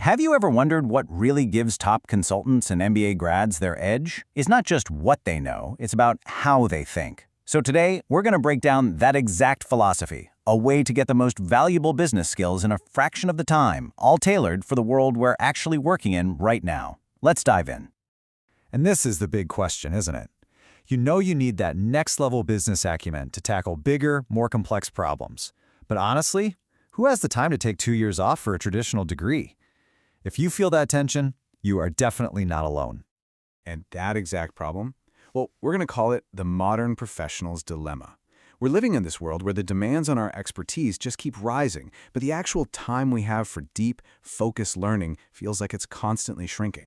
Have you ever wondered what really gives top consultants and MBA grads their edge? It's not just what they know, it's about how they think. So today, we're going to break down that exact philosophy, a way to get the most valuable business skills in a fraction of the time, all tailored for the world we're actually working in right now. Let's dive in. And this is the big question, isn't it? You know you need that next-level business acumen to tackle bigger, more complex problems. But honestly, who has the time to take 2 years off for a traditional degree? If you feel that tension, you are definitely not alone. And that exact problem? Well, we're going to call it the modern professional's dilemma. We're living in this world where the demands on our expertise just keep rising, but the actual time we have for deep, focused learning feels like it's constantly shrinking.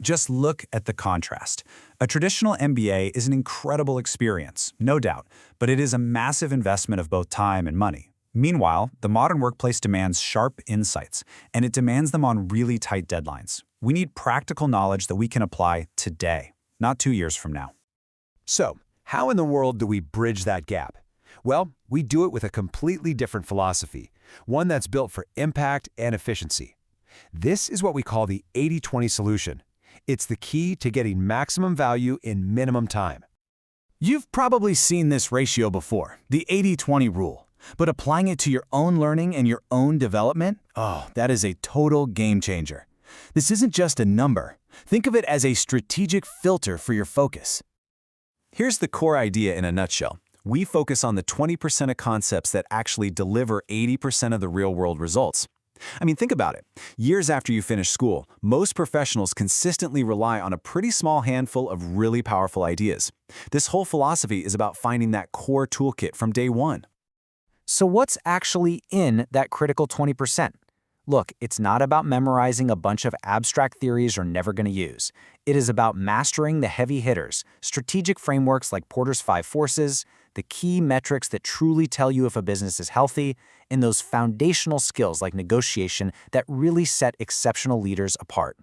Just look at the contrast. A traditional MBA is an incredible experience, no doubt, but it is a massive investment of both time and money. Meanwhile, the modern workplace demands sharp insights, and it demands them on really tight deadlines. We need practical knowledge that we can apply today, not 2 years from now. So, how in the world do we bridge that gap? Well, we do it with a completely different philosophy, one that's built for impact and efficiency. This is what we call the 80-20 solution. It's the key to getting maximum value in minimum time. You've probably seen this ratio before, the 80-20 rule. But applying it to your own learning and your own development, that is a total game changer. This isn't just a number. Think of it as a strategic filter for your focus. Here's the core idea in a nutshell. We focus on the 20% of concepts that actually deliver 80% of the real-world results. I mean, think about it. Years after you finish school, most professionals consistently rely on a pretty small handful of really powerful ideas. This whole philosophy is about finding that core toolkit from day one. So what's actually in that critical 20%? Look, it's not about memorizing a bunch of abstract theories you're never going to use. It is about mastering the heavy hitters, strategic frameworks like Porter's 5 forces, the key metrics that truly tell you if a business is healthy, and those foundational skills like negotiation that really set exceptional leaders apart.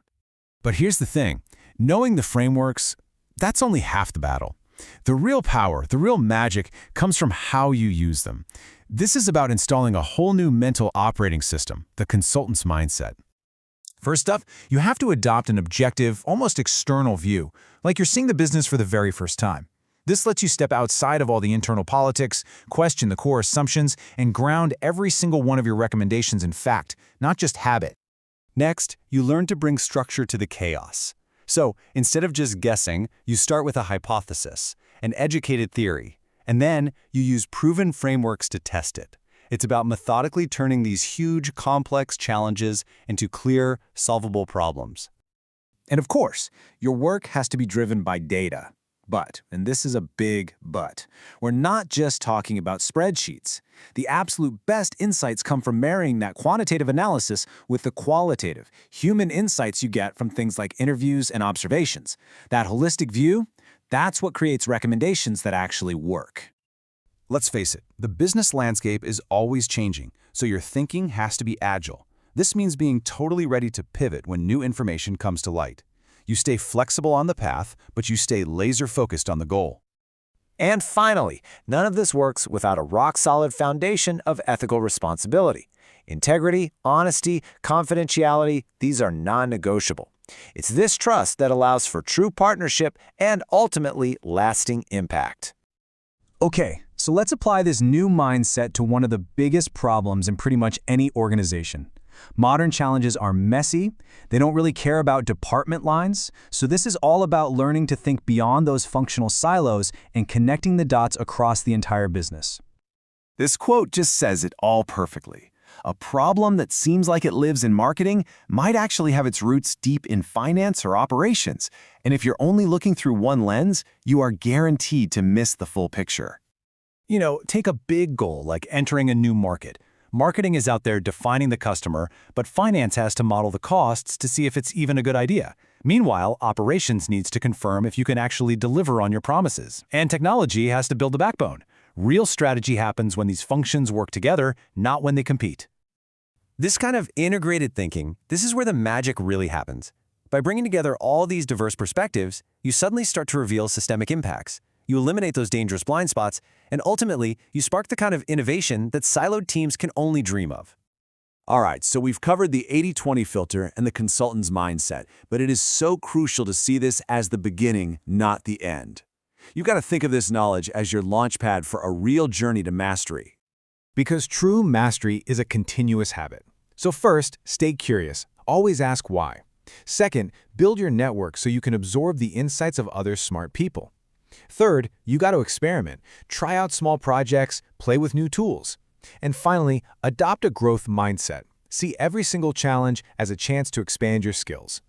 But here's the thing, knowing the frameworks, that's only half the battle. The real power, the real magic, comes from how you use them. This is about installing a whole new mental operating system, the consultant's mindset. First up, you have to adopt an objective, almost external view, like you're seeing the business for the very first time. This lets you step outside of all the internal politics, question the core assumptions, and ground every single one of your recommendations in fact, not just habit. Next, you learn to bring structure to the chaos. So, instead of just guessing, you start with a hypothesis, an educated theory, and then you use proven frameworks to test it. It's about methodically turning these huge, complex challenges into clear, solvable problems. And of course, your work has to be driven by data. But, and this is a big but, we're not just talking about spreadsheets. The absolute best insights come from marrying that quantitative analysis with the qualitative, human insights you get from things like interviews and observations. That holistic view, that's what creates recommendations that actually work. Let's face it, the business landscape is always changing, so your thinking has to be agile. This means being totally ready to pivot when new information comes to light. You stay flexible on the path, but you stay laser-focused on the goal. And finally, none of this works without a rock-solid foundation of ethical responsibility. Integrity, honesty, confidentiality, these are non-negotiable. It's this trust that allows for true partnership and ultimately lasting impact. Okay, so let's apply this new mindset to one of the biggest problems in pretty much any organization. Modern challenges are messy, they don't really care about department lines, so this is all about learning to think beyond those functional silos and connecting the dots across the entire business. This quote just says it all perfectly. A problem that seems like it lives in marketing might actually have its roots deep in finance or operations, and if you're only looking through one lens, you are guaranteed to miss the full picture. You know, take a big goal like entering a new market. Marketing is out there defining the customer, but finance has to model the costs to see if it's even a good idea. Meanwhile, operations needs to confirm if you can actually deliver on your promises. And technology has to build the backbone. Real strategy happens when these functions work together, not when they compete. This kind of integrated thinking, this is where the magic really happens. By bringing together all these diverse perspectives, you suddenly start to reveal systemic impacts. You eliminate those dangerous blind spots, and ultimately, you spark the kind of innovation that siloed teams can only dream of. All right, so we've covered the 80-20 filter and the consultant's mindset, but it is so crucial to see this as the beginning, not the end. You've got to think of this knowledge as your launchpad for a real journey to mastery. Because true mastery is a continuous habit. So first, stay curious. Always ask why. Second, build your network so you can absorb the insights of other smart people. Third, you got to experiment. Try out small projects, play with new tools. And finally, adopt a growth mindset. See every single challenge as a chance to expand your skills.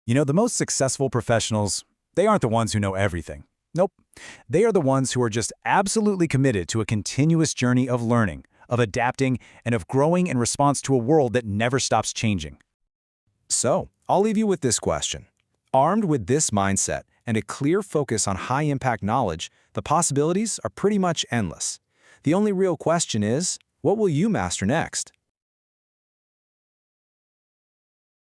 You know, the most successful professionals, they aren't the ones who know everything. Nope. They are the ones who are just absolutely committed to a continuous journey of learning, of adapting, and of growing in response to a world that never stops changing. So, I'll leave you with this question. Armed with this mindset and a clear focus on high-impact knowledge, the possibilities are pretty much endless. The only real question is, what will you master next?